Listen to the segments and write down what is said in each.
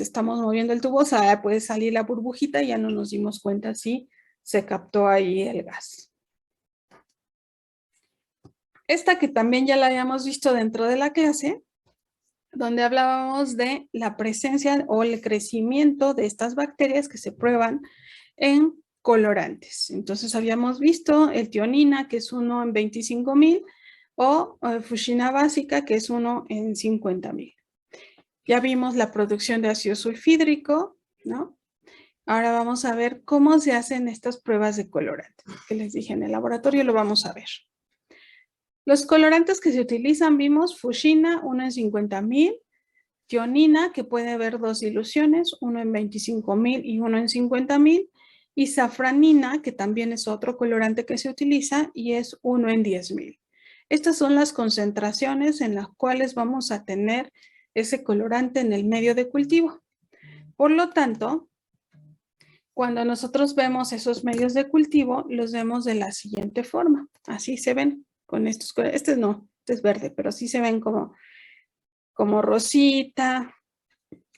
estamos moviendo el tubo, puede salir la burbujita y ya no nos dimos cuenta si se captó ahí el gas. Esta que también ya la habíamos visto dentro de la clase, donde hablábamos de la presencia o el crecimiento de estas bacterias que se prueban en colorantes. Entonces habíamos visto el tionina, que es 1 en 25,000, o fuchsina básica, que es 1 en 50,000. Ya vimos la producción de ácido sulfídrico, ¿no? Ahora vamos a ver cómo se hacen estas pruebas de colorantes, que les dije en el laboratorio, lo vamos a ver. Los colorantes que se utilizan, vimos fuchsina, 1 en 50,000, tionina, que puede haber dos diluciones, 1 en 25,000 y 1 en 50,000, y safranina, que también es otro colorante que se utiliza y es 1 en 10,000. Estas son las concentraciones en las cuales vamos a tener ese colorante en el medio de cultivo. Por lo tanto, cuando nosotros vemos esos medios de cultivo, los vemos de la siguiente forma. Así se ven con estos colores. Este no, este es verde, pero sí se ven como rosita,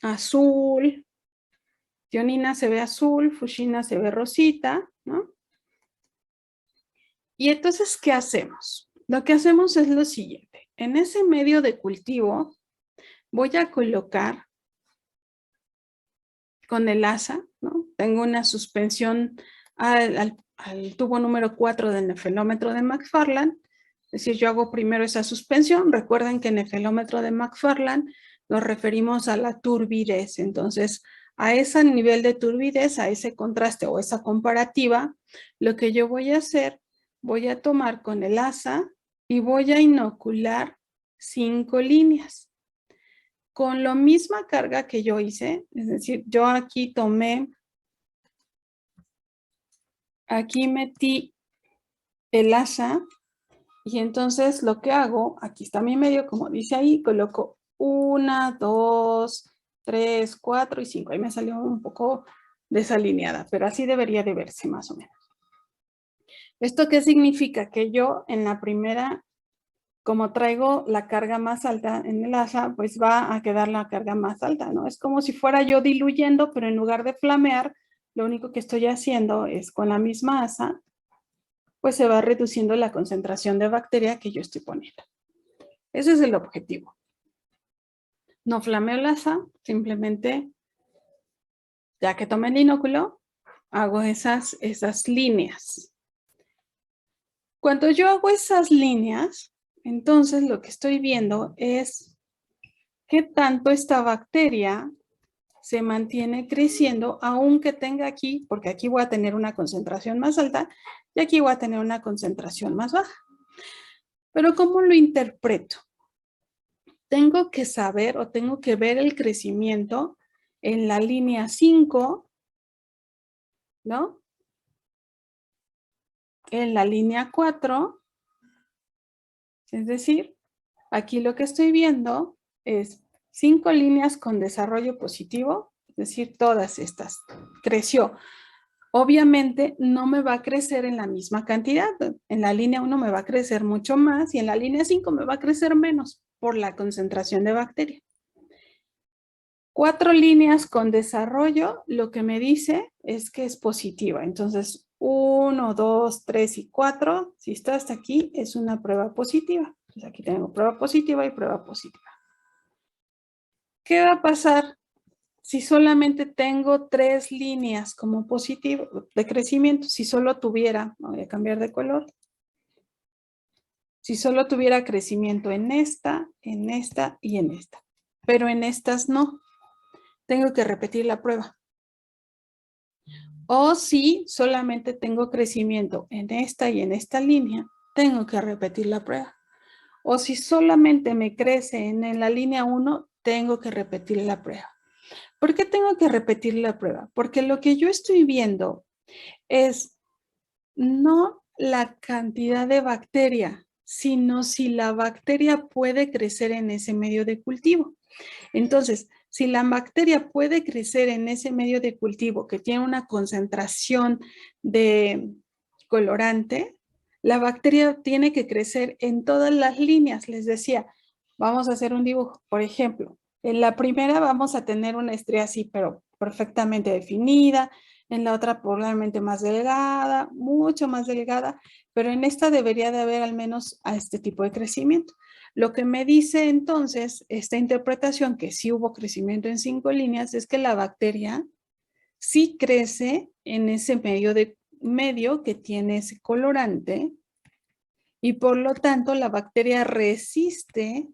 azul. Tionina se ve azul, fuchsina se ve rosita, ¿no? Y entonces, ¿qué hacemos? Lo que hacemos es lo siguiente. En ese medio de cultivo voy a colocar con el asa, ¿no? Tengo una suspensión al tubo número 4 del nefelómetro de McFarland. Es decir, yo hago primero esa suspensión. Recuerden que en nefelómetro de McFarland nos referimos a la turbidez. Entonces, a ese nivel de turbidez, a ese contraste o esa comparativa, lo que yo voy a hacer, voy a tomar con el asa y voy a inocular 5 líneas. Con la misma carga que yo hice, es decir, yo aquí tomé, aquí metí el asa y entonces lo que hago, aquí está mi medio, como dice ahí, coloco 1, 2, 3, 4 y 5. Ahí me salió un poco desalineada, pero así debería de verse más o menos. ¿Esto qué significa? Que yo en la primera, como traigo la carga más alta en el asa, pues va a quedar la carga más alta, ¿no? Es como si fuera yo diluyendo, pero en lugar de flamear, lo único que estoy haciendo es con la misma asa, pues se va reduciendo la concentración de bacteria que yo estoy poniendo. Ese es el objetivo. No flameo el asa, simplemente, ya que tomé el inóculo, hago esas líneas. Cuando yo hago esas líneas, entonces lo que estoy viendo es qué tanto esta bacteria se mantiene creciendo, aunque tenga aquí, porque aquí voy a tener una concentración más alta y aquí voy a tener una concentración más baja. Pero ¿cómo lo interpreto? Tengo que saber o tengo que ver el crecimiento en la línea 5, ¿no? En la línea 4, es decir, aquí lo que estoy viendo es 5 líneas con desarrollo positivo, es decir, todas estas. Creció. Obviamente no me va a crecer en la misma cantidad. En la línea 1 me va a crecer mucho más y en la línea 5 me va a crecer menos por la concentración de bacteria. 4 líneas con desarrollo, lo que me dice es que es positiva. Entonces, 1, 2, 3 y 4, si está hasta aquí, es una prueba positiva. Entonces, aquí tengo prueba positiva y prueba positiva. ¿Qué va a pasar si solamente tengo 3 líneas como positivo de crecimiento? Si solo tuviera, voy a cambiar de color. Si solo tuviera crecimiento en esta y en esta. Pero en estas no. Tengo que repetir la prueba. O si solamente tengo crecimiento en esta y en esta línea, tengo que repetir la prueba. O si solamente me crece en la línea 1, tengo que repetir la prueba. ¿Por qué tengo que repetir la prueba? Porque lo que yo estoy viendo es no la cantidad de bacteria, sino si la bacteria puede crecer en ese medio de cultivo. Entonces, si la bacteria puede crecer en ese medio de cultivo que tiene una concentración de colorante, la bacteria tiene que crecer en todas las líneas. Les decía, vamos a hacer un dibujo. Por ejemplo, En la primera vamos a tener una estría así, pero perfectamente definida. En la otra probablemente más delgada, mucho más delgada, pero en esta debería de haber al menos a este tipo de crecimiento. Lo que me dice entonces esta interpretación que sí hubo crecimiento en 5 líneas es que la bacteria sí crece en ese medio que tiene ese colorante y por lo tanto la bacteria resiste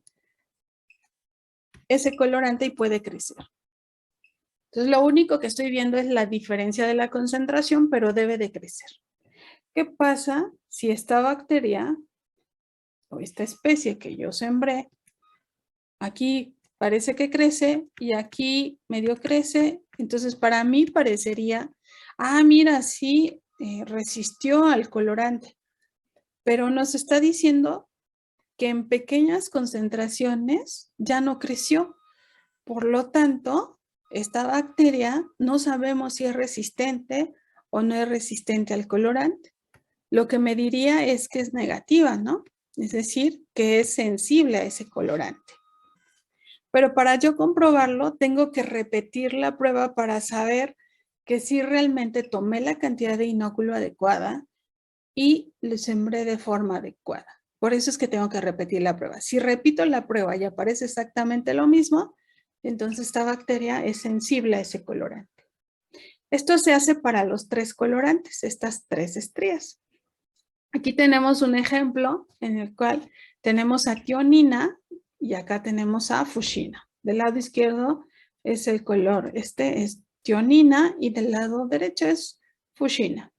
ese colorante y puede crecer. Entonces lo único que estoy viendo es la diferencia de la concentración, pero debe de crecer. ¿Qué pasa si esta bacteria o esta especie que yo sembré, aquí parece que crece y aquí medio crece? Entonces para mí parecería, mira, sí, resistió al colorante, pero nos está diciendo que en pequeñas concentraciones ya no creció. Por lo tanto, esta bacteria no sabemos si es resistente o no es resistente al colorante. Lo que me diría es que es negativa, ¿no? Es decir, que es sensible a ese colorante. Pero para yo comprobarlo, tengo que repetir la prueba para saber que sí realmente tomé la cantidad de inóculo adecuada y lo sembré de forma adecuada. Por eso es que tengo que repetir la prueba. Si repito la prueba y aparece exactamente lo mismo, entonces esta bacteria es sensible a ese colorante. Esto se hace para los 3 colorantes, estas 3 estrías. Aquí tenemos un ejemplo en el cual tenemos a tionina y acá tenemos a fuchsina. Del lado izquierdo es el color, este es tionina y del lado derecho es fuchsina.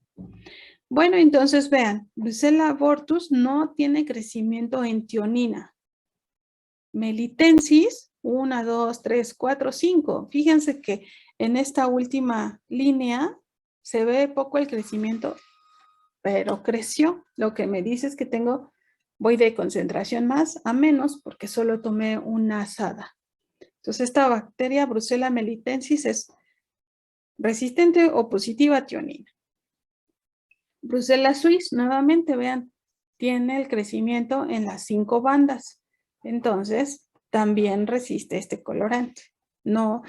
Bueno, entonces vean, Brucella abortus no tiene crecimiento en tionina. Melitensis, 1, 2, 3, 4, 5. Fíjense que en esta última línea se ve poco el crecimiento, pero creció. Lo que me dice es que voy de concentración más a menos porque solo tomé una asada. Entonces esta bacteria Brucella melitensis es resistente o positiva a tionina. Brucella suis, nuevamente, vean, tiene el crecimiento en las 5 bandas. Entonces, también resiste este colorante. No,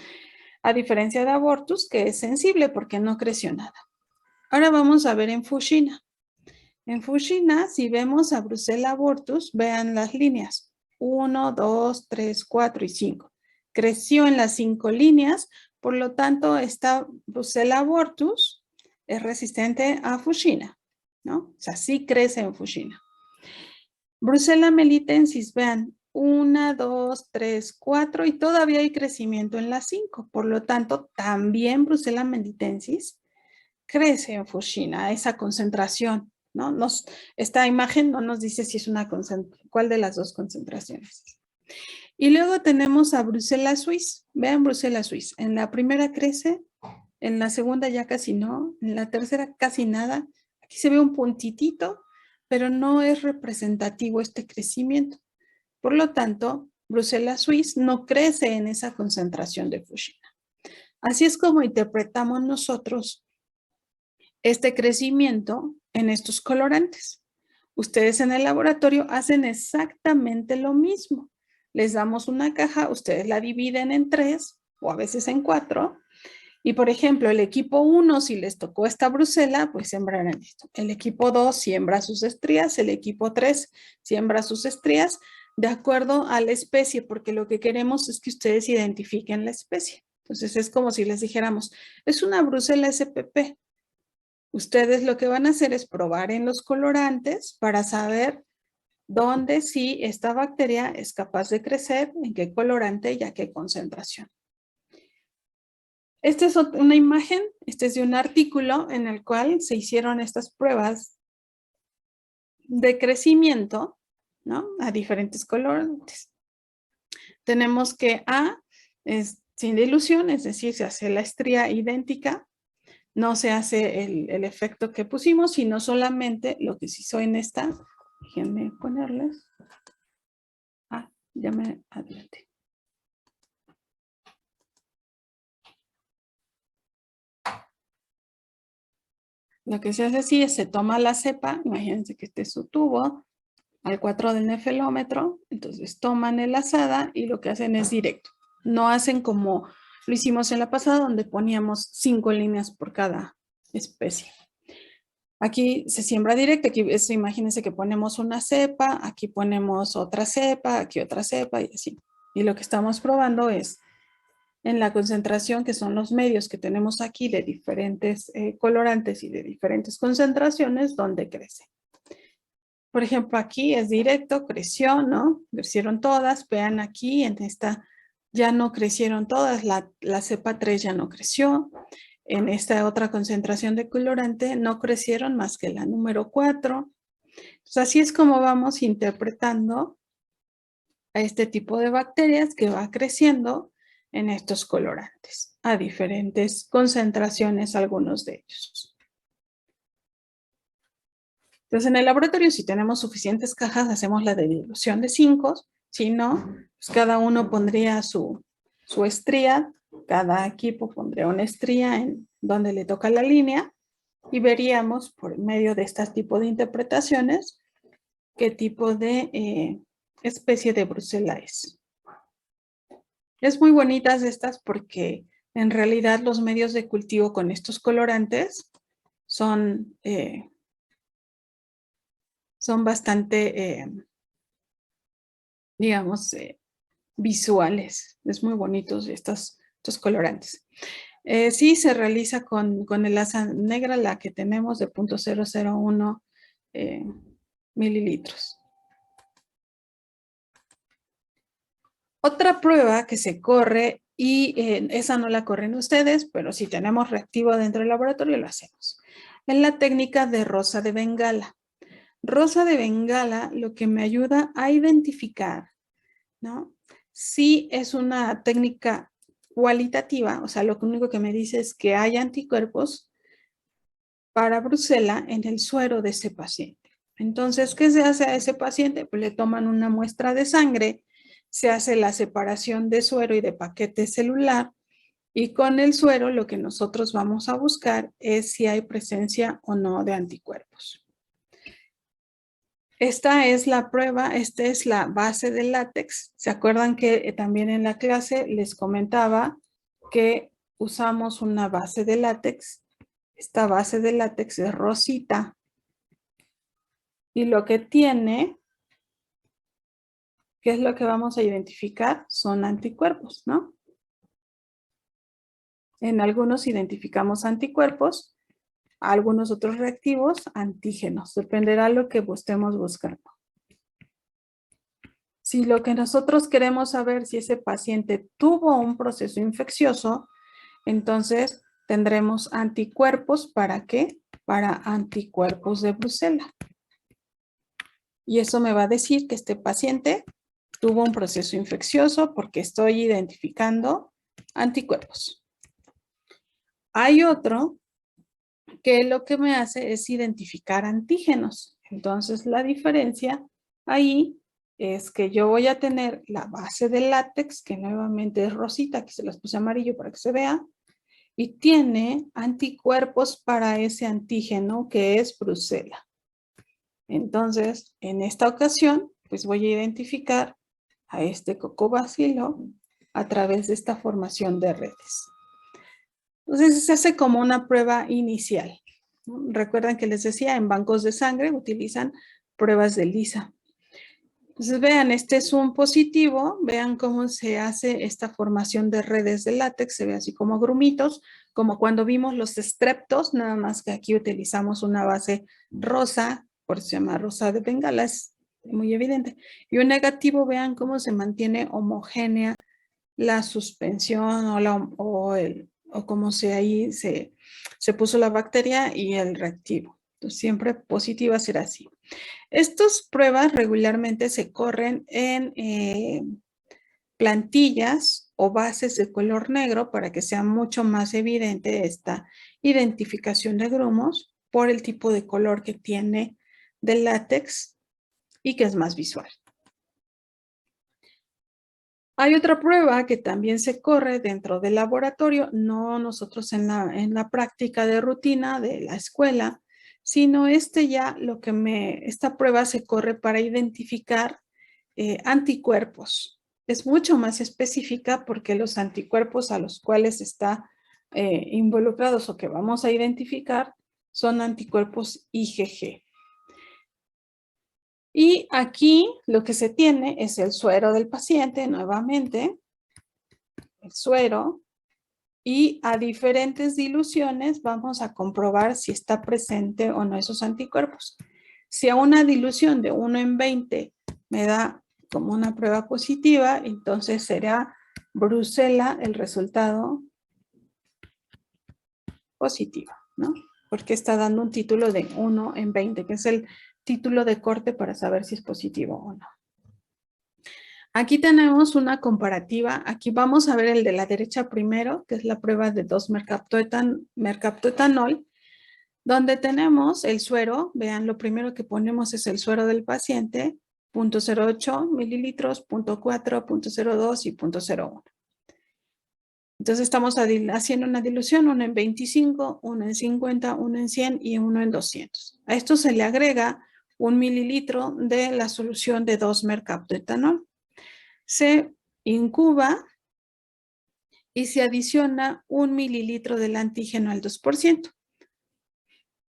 a diferencia de abortus, que es sensible porque no creció nada. Ahora vamos a ver en fuchsina. En fuchsina, si vemos a Brucella abortus, vean las líneas. 1, 2, 3, 4 y 5. Creció en las 5 líneas, por lo tanto, esta Brucella abortus es resistente a fuchsina, ¿no? O sea, sí crece en fuchsina. Brucella melitensis, vean, 1, 2, 3, 4 y todavía hay crecimiento en las 5. Por lo tanto, también Brucella melitensis crece en fuchsina, esa concentración, ¿no? Esta imagen no nos dice si es cuál de las dos concentraciones. Y luego tenemos a Brucella suis. Vean Brucella suis. En la primera crece, en la segunda ya casi no, en la tercera casi nada. Aquí se ve un puntitito, pero no es representativo este crecimiento. Por lo tanto, Brucella suis no crece en esa concentración de fuchsina. Así es como interpretamos nosotros este crecimiento en estos colorantes. Ustedes en el laboratorio hacen exactamente lo mismo. Les damos una caja, ustedes la dividen en 3 o a veces en 4. Y por ejemplo, el equipo 1, si les tocó esta Brucella, pues sembrarán esto. El equipo 2 siembra sus estrías, el equipo 3 siembra sus estrías de acuerdo a la especie, porque lo que queremos es que ustedes identifiquen la especie. Entonces es como si les dijéramos, es una Brucella SPP. Ustedes lo que van a hacer es probar en los colorantes para saber dónde sí esta bacteria es capaz de crecer, en qué colorante y a qué concentración. Esta es una imagen, este es de un artículo en el cual se hicieron estas pruebas de crecimiento, ¿no? A diferentes colorantes. Tenemos que A es sin dilución, es decir, se hace la estría idéntica. No se hace el efecto que pusimos, sino solamente lo que se hizo en esta. Déjenme ponerles. Ya me adelanté. Lo que se hace así es se toma la cepa, imagínense que este es su tubo, al 4 del nefelómetro, entonces toman el azada y lo que hacen es directo. No hacen como lo hicimos en la pasada, donde poníamos 5 líneas por cada especie. Aquí se siembra directo, aquí imagínense que ponemos una cepa, aquí ponemos otra cepa, aquí otra cepa y así. Y lo que estamos probando es en la concentración, que son los medios que tenemos aquí de diferentes colorantes y de diferentes concentraciones, donde crece. Por ejemplo, aquí es directo, creció, ¿no? Crecieron todas, vean aquí, en esta ya no crecieron todas, la cepa 3 ya no creció. En esta otra concentración de colorante no crecieron más que la número 4. Entonces, así es como vamos interpretando a este tipo de bacterias que va creciendo en estos colorantes, a diferentes concentraciones, algunos de ellos. Entonces, en el laboratorio, si tenemos suficientes cajas, hacemos la dilución de 5. Si no, pues cada uno pondría su estría, cada equipo pondría una estría en donde le toca la línea y veríamos por medio de este tipo de interpretaciones qué tipo de especie de Brucela es. Es muy bonitas estas porque en realidad los medios de cultivo con estos colorantes son bastante, digamos, visuales. Es muy bonitos estos colorantes. Sí se realiza con el asa negra, la que tenemos de 0.001 mililitros. Otra prueba que se corre, y esa no la corren ustedes, pero si tenemos reactivo dentro del laboratorio lo hacemos. Es la técnica de rosa de Bengala. Rosa de Bengala lo que me ayuda a identificar, ¿no? Si es una técnica cualitativa, o sea, lo único que me dice es que hay anticuerpos para Brucela en el suero de ese paciente. Entonces, ¿qué se hace a ese paciente? Pues le toman una muestra de sangre, se hace la separación de suero y de paquete celular, y con el suero lo que nosotros vamos a buscar es si hay presencia o no de anticuerpos. Esta es la prueba, esta es la base del látex. ¿Se acuerdan que también en la clase les comentaba que usamos una base de látex? Esta base de látex es rosita. Y lo que tiene, ¿qué es lo que vamos a identificar? Son anticuerpos, ¿no? En algunos identificamos anticuerpos, algunos otros reactivos, antígenos. Dependerá de lo que estemos buscando. Si lo que nosotros queremos saber si ese paciente tuvo un proceso infeccioso, entonces tendremos anticuerpos. ¿Para qué? Para anticuerpos de Brucela. Y eso me va a decir que este paciente tuvo un proceso infeccioso porque estoy identificando anticuerpos. Hay otro que lo que me hace es identificar antígenos. Entonces, la diferencia ahí es que yo voy a tener la base del látex, que nuevamente es rosita, aquí se las puse amarillo para que se vea, y tiene anticuerpos para ese antígeno que es Brucela. Entonces, en esta ocasión, pues voy a identificar a este cocobacilo a través de esta formación de redes. Entonces, se hace como una prueba inicial. Recuerdan que les decía, en bancos de sangre utilizan pruebas de ELISA. Entonces, vean, este es un positivo. Vean cómo se hace esta formación de redes de látex. Se ve así como grumitos, como cuando vimos los estreptos, nada más que aquí utilizamos una base rosa, por eso se llama rosa de Bengala, es muy evidente. Y un negativo, vean cómo se mantiene homogénea la suspensión o como ahí se puso la bacteria y el reactivo. Entonces, siempre positiva será así. Estas pruebas regularmente se corren en plantillas o bases de color negro para que sea mucho más evidente esta identificación de grumos por el tipo de color que tiene del látex y que es más visual. Hay otra prueba que también se corre dentro del laboratorio, no nosotros en la práctica de rutina de la escuela, sino esta prueba se corre para identificar anticuerpos es mucho más específica porque los anticuerpos a los cuales está involucrados o que vamos a identificar son anticuerpos IgG. Y aquí lo que se tiene es el suero del paciente, nuevamente, el suero, y a diferentes diluciones vamos a comprobar si está presente o no esos anticuerpos. Si a una dilución de 1 en 20 me da como una prueba positiva, entonces será Brucella el resultado positivo, ¿no? Porque está dando un título de 1 en 20, que es el título de corte para saber si es positivo o no. Aquí tenemos una comparativa. Aquí vamos a ver el de la derecha primero, que es la prueba de 2-mercaptoetanol, donde tenemos el suero. Vean, lo primero que ponemos es el suero del paciente, 0.08 mililitros, 0.4, 0.02 y 0.01. Entonces estamos haciendo una dilución, 1 en 25, 1 en 50, 1 en 100 y 1 en 200. A esto se le agrega 1 mililitro de la solución de 2-mercaptoetanol. Se incuba y se adiciona 1 mililitro del antígeno al 2%.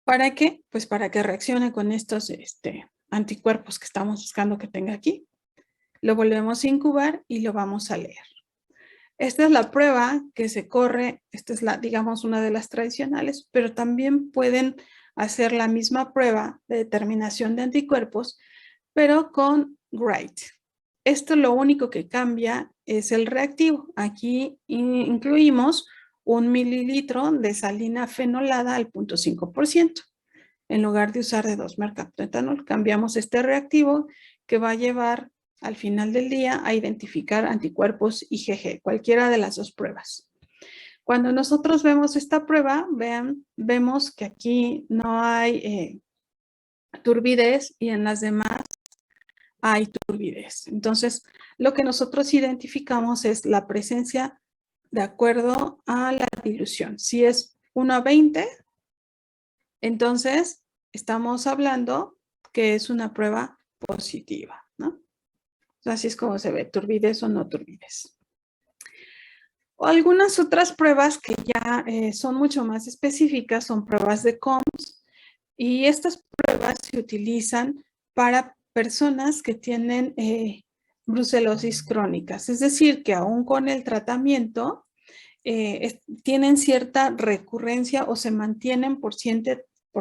¿Para qué? Pues para que reaccione con estos anticuerpos que estamos buscando que tenga aquí. Lo volvemos a incubar y lo vamos a leer. Esta es la prueba que se corre, esta es digamos, una de las tradicionales, pero también pueden hacer la misma prueba de determinación de anticuerpos, pero con Wright. Esto lo único que cambia es el reactivo. Aquí incluimos 1 mililitro de salina fenolada al 0.5%. En lugar de usar de 2-mercaptoetanol, cambiamos este reactivo que va a llevar al final del día a identificar anticuerpos IgG, cualquiera de las dos pruebas. Cuando nosotros vemos esta prueba, vemos que aquí no hay turbidez y en las demás hay turbidez. Entonces, lo que nosotros identificamos es la presencia de acuerdo a la dilución. Si es 1 a 20, entonces estamos hablando que es una prueba positiva, ¿no? Así es como se ve, turbidez o no turbidez. O algunas otras pruebas que ya son mucho más específicas son pruebas de COMS, y estas pruebas se utilizan para personas que tienen brucelosis crónicas, es decir, que aún con el tratamiento tienen cierta recurrencia o se mantienen por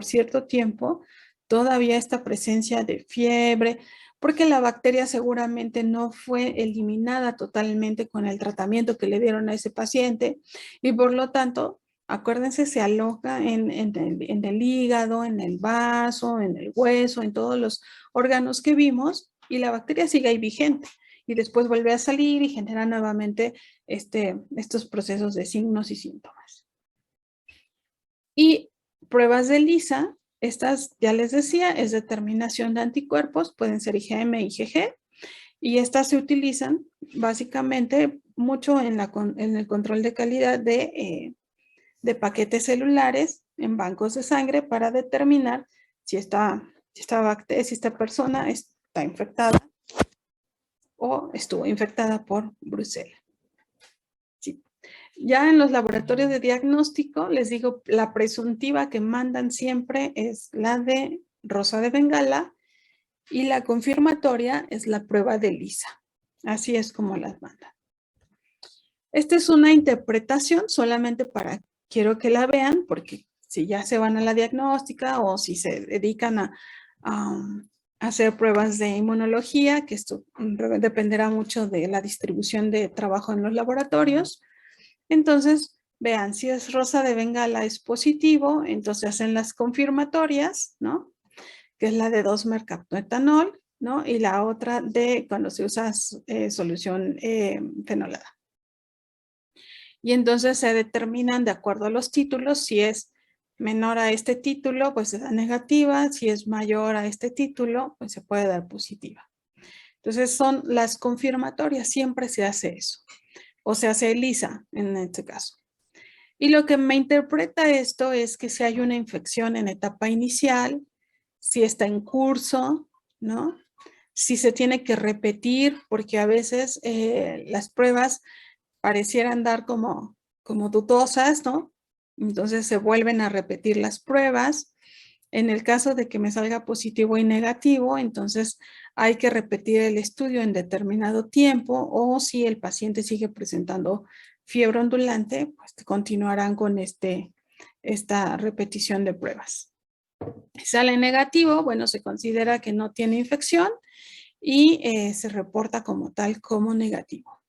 cierto tiempo todavía esta presencia de fiebre, porque la bacteria seguramente no fue eliminada totalmente con el tratamiento que le dieron a ese paciente y por lo tanto, acuérdense, se aloja en el hígado, en el vaso, en el hueso, en todos los órganos que vimos y la bacteria sigue ahí vigente y después vuelve a salir y genera nuevamente estos procesos de signos y síntomas. Y pruebas de ELISA, estas ya les decía, es determinación de anticuerpos, pueden ser IgM e IgG, y estas se utilizan básicamente mucho en el control de calidad de paquetes celulares en bancos de sangre para determinar si esta persona está infectada o estuvo infectada por Brucella. Sí. Ya en los laboratorios de diagnóstico, les digo, la presuntiva que mandan siempre es la de Rosa de Bengala y la confirmatoria es la prueba de ELISA. Así es como las mandan. Esta es una interpretación solamente quiero que la vean, porque si ya se van a la diagnóstica o si se dedican a hacer pruebas de inmunología, que esto dependerá mucho de la distribución de trabajo en los laboratorios. Entonces, vean, si es Rosa de Bengala es positivo, entonces hacen las confirmatorias, ¿no? Que es la de 2-mercaptoetanol, ¿no? Y la otra de cuando se usa solución fenolada. Y entonces se determinan de acuerdo a los títulos, si es menor a este título, pues se da negativa, si es mayor a este título, pues se puede dar positiva. Entonces son las confirmatorias, siempre se hace eso, o se hace ELISA en este caso. Y lo que me interpreta esto es que si hay una infección en etapa inicial, si está en curso, ¿no? si se tiene que repetir, porque a veces las pruebas parecieran dar como dudosas, ¿no? Entonces se vuelven a repetir las pruebas. En el caso de que me salga positivo y negativo, entonces hay que repetir el estudio en determinado tiempo, o si el paciente sigue presentando fiebre ondulante, pues continuarán con esta repetición de pruebas. Si sale negativo, bueno, se considera que no tiene infección y se reporta como tal como negativo.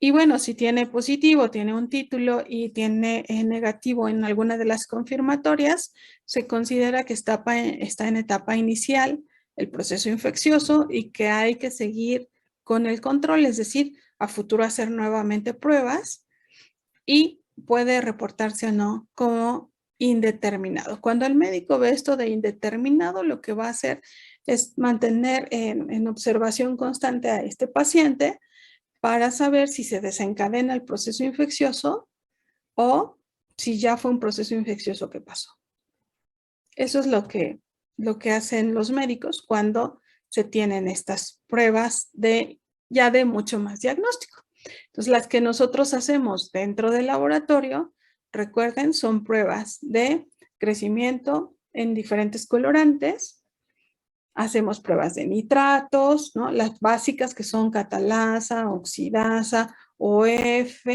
Y bueno, si tiene positivo, tiene un título y tiene negativo en alguna de las confirmatorias, se considera que está en etapa inicial el proceso infeccioso y que hay que seguir con el control, es decir, a futuro hacer nuevamente pruebas, y puede reportarse o no como indeterminado. Cuando el médico ve esto de indeterminado, lo que va a hacer es mantener en observación constante a este paciente para saber si se desencadena el proceso infeccioso o si ya fue un proceso infeccioso que pasó. Eso es lo que hacen los médicos cuando se tienen estas pruebas ya de mucho más diagnóstico. Entonces, las que nosotros hacemos dentro del laboratorio, recuerden, son pruebas de crecimiento en diferentes colorantes. Hacemos pruebas de nitratos, ¿no? Las básicas que son catalasa, oxidasa, OF,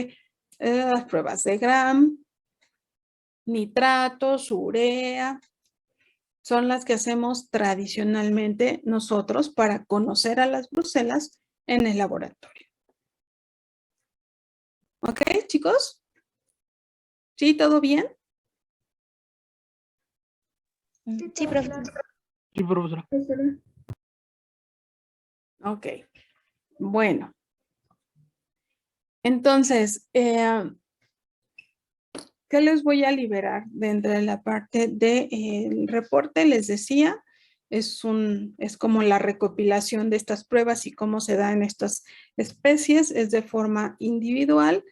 las pruebas de Gram, nitratos, urea, son las que hacemos tradicionalmente nosotros para conocer a las brucelas en el laboratorio. ¿Ok, chicos? ¿Sí, todo bien? Sí, profe. Sí, profesora. Ok, bueno. Entonces, ¿qué les voy a liberar dentro de la parte del reporte? Les decía, es como la recopilación de estas pruebas y cómo se da en estas especies, es de forma individual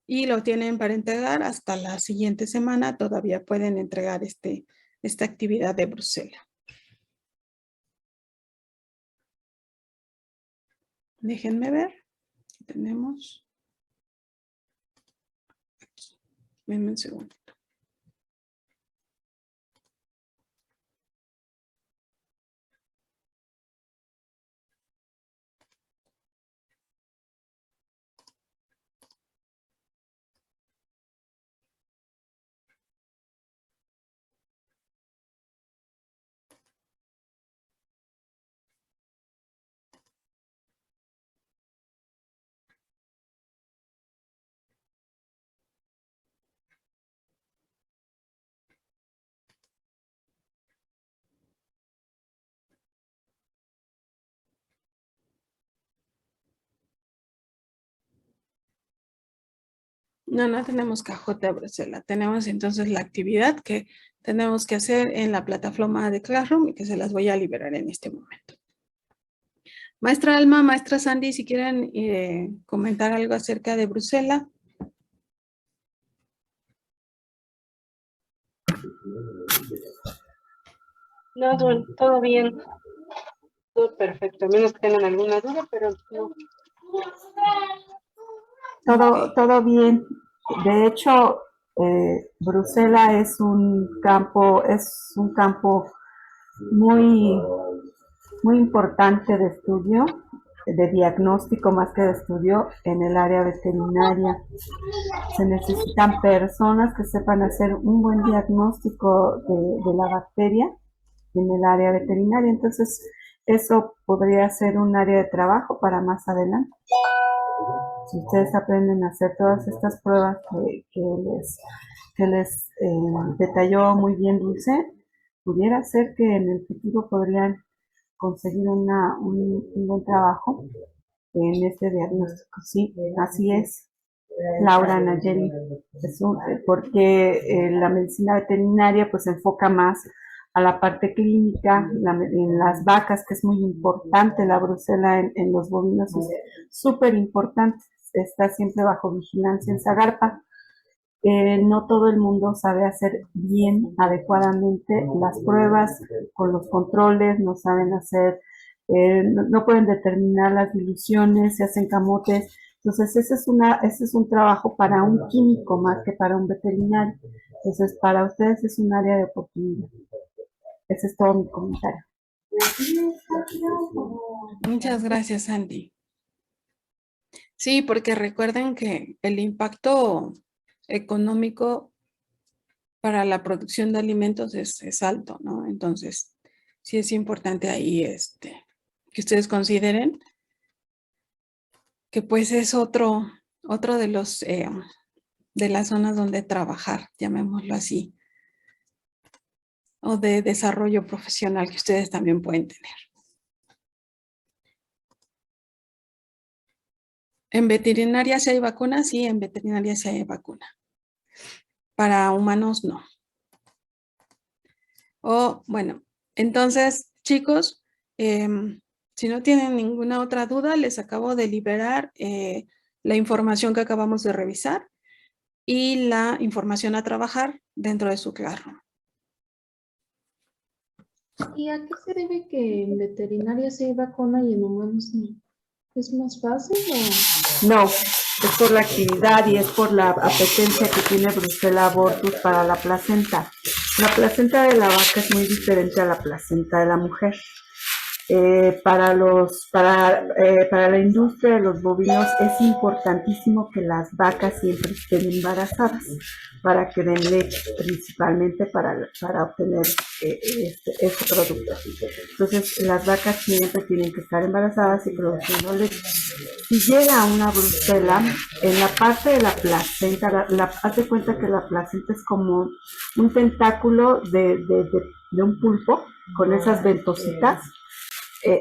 y lo tienen para entregar hasta la siguiente semana. Todavía pueden entregar esta actividad de Bruselas. Déjenme ver. Tenemos aquí. Denme un segundo. No tenemos cajota de Bruselas. Tenemos entonces la actividad que tenemos que hacer en la plataforma de Classroom y que se las voy a liberar en este momento. Maestra Alma, maestra Sandy, si quieren comentar algo acerca de Bruselas. No, todo bien, todo perfecto, a menos que tengan alguna duda, pero no. Todo bien. De hecho, Bruselas es un campo muy, muy importante de estudio, de diagnóstico más que de estudio en el área veterinaria. Se necesitan personas que sepan hacer un buen diagnóstico de la bacteria en el área veterinaria. Entonces, eso podría ser un área de trabajo para más adelante. Si ustedes aprenden a hacer todas estas pruebas que les detalló muy bien Dulce, pudiera ser que en el futuro podrían conseguir un buen trabajo en este diagnóstico. Sí, así es, Laura Nayeli, porque la medicina veterinaria pues se enfoca más a la parte clínica, en las vacas, que es muy importante, la brucela en los bovinos es súper importante, está siempre bajo vigilancia en Zagarpa. No todo el mundo sabe hacer bien, adecuadamente las pruebas con los controles, no saben hacer no pueden determinar las diluciones, se hacen camotes. Entonces, ese es un trabajo para un químico más que para un veterinario. Entonces, para ustedes es un área de oportunidad. Ese es todo mi comentario. Muchas gracias, Andy. Sí, porque recuerden que el impacto económico para la producción de alimentos es alto, ¿no? Entonces, sí es importante ahí que ustedes consideren que pues es otro de los de las zonas donde trabajar, llamémoslo así, o de desarrollo profesional que ustedes también pueden tener. ¿En veterinaria sí hay vacuna? Sí, en veterinaria sí hay vacuna. Para humanos no. Bueno, entonces, chicos, si no tienen ninguna otra duda, les acabo de liberar la información que acabamos de revisar y la información a trabajar dentro de su Classroom. ¿Y a qué se debe que en veterinaria sí hay vacuna y en humanos no? ¿Es más fácil o...? No, es por la actividad y es por la apetencia que tiene Brucella abortus para la placenta. La placenta de la vaca es muy diferente a la placenta de la mujer. Para la industria de los bovinos es importantísimo que las vacas siempre estén embarazadas para que den leche, principalmente para obtener este producto. Entonces, las vacas siempre tienen que estar embarazadas y produciendo leche. Si llega una Brucella, en la parte de la placenta, haz de cuenta que la placenta es como un tentáculo de un pulpo con esas ventositas.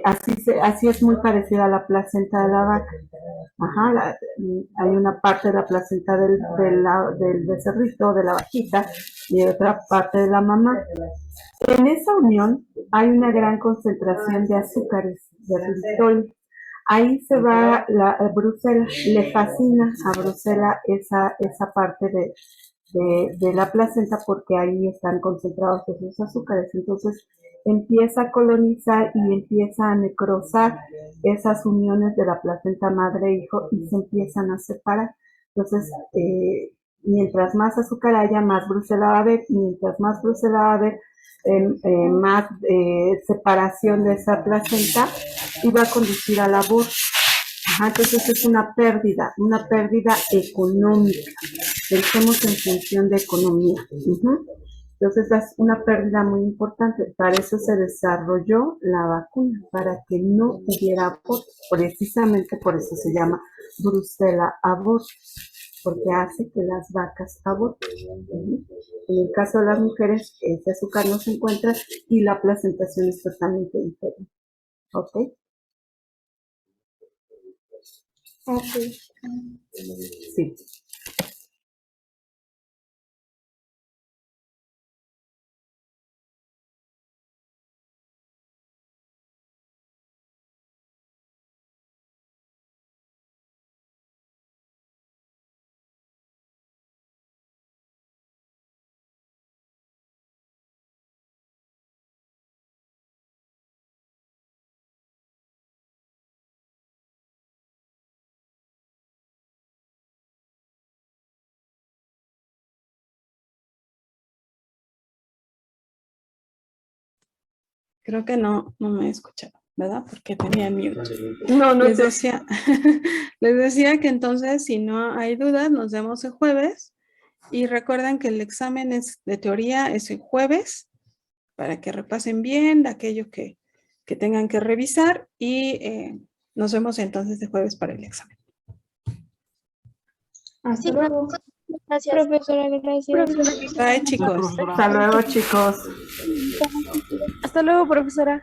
Así es muy parecida a la placenta de la vaca. Ajá, hay una parte de la placenta del becerrito, de la vaquita, y otra parte de la mamá. En esa unión hay una gran concentración de azúcares, de xilitol. Ahí se va la Brucella, le fascina a Brucella esa parte de la placenta porque ahí están concentrados esos azúcares. Entonces empieza a colonizar y empieza a necrosar esas uniones de la placenta madre-hijo y se empiezan a separar. Entonces, mientras más azúcar haya, más Brucella va a haber, y mientras más Brucella va a haber, más separación de esa placenta y va a conducir al aborto. Ajá, entonces es una pérdida económica. Pensemos en función de economía. Entonces es una pérdida muy importante. Para eso se desarrolló la vacuna, para que no hubiera aborto. Precisamente por eso se llama Brucella abortus, porque hace que las vacas aborten. En el caso de las mujeres, ese azúcar no se encuentra y la placentación es totalmente diferente. ¿Ok? Ok. Sí. Creo que no me escucharon, ¿verdad? Porque tenía mute. No, Les decía, les decía que entonces, si no hay dudas, nos vemos el jueves. Y recuerden que el examen es de teoría es el jueves, para que repasen bien de aquello que tengan que revisar. Y nos vemos entonces el jueves para el examen. Hasta Sí, luego. gracias. Profesora, gracias. Bye, chicos. Hasta luego, chicos. Hasta luego, profesora.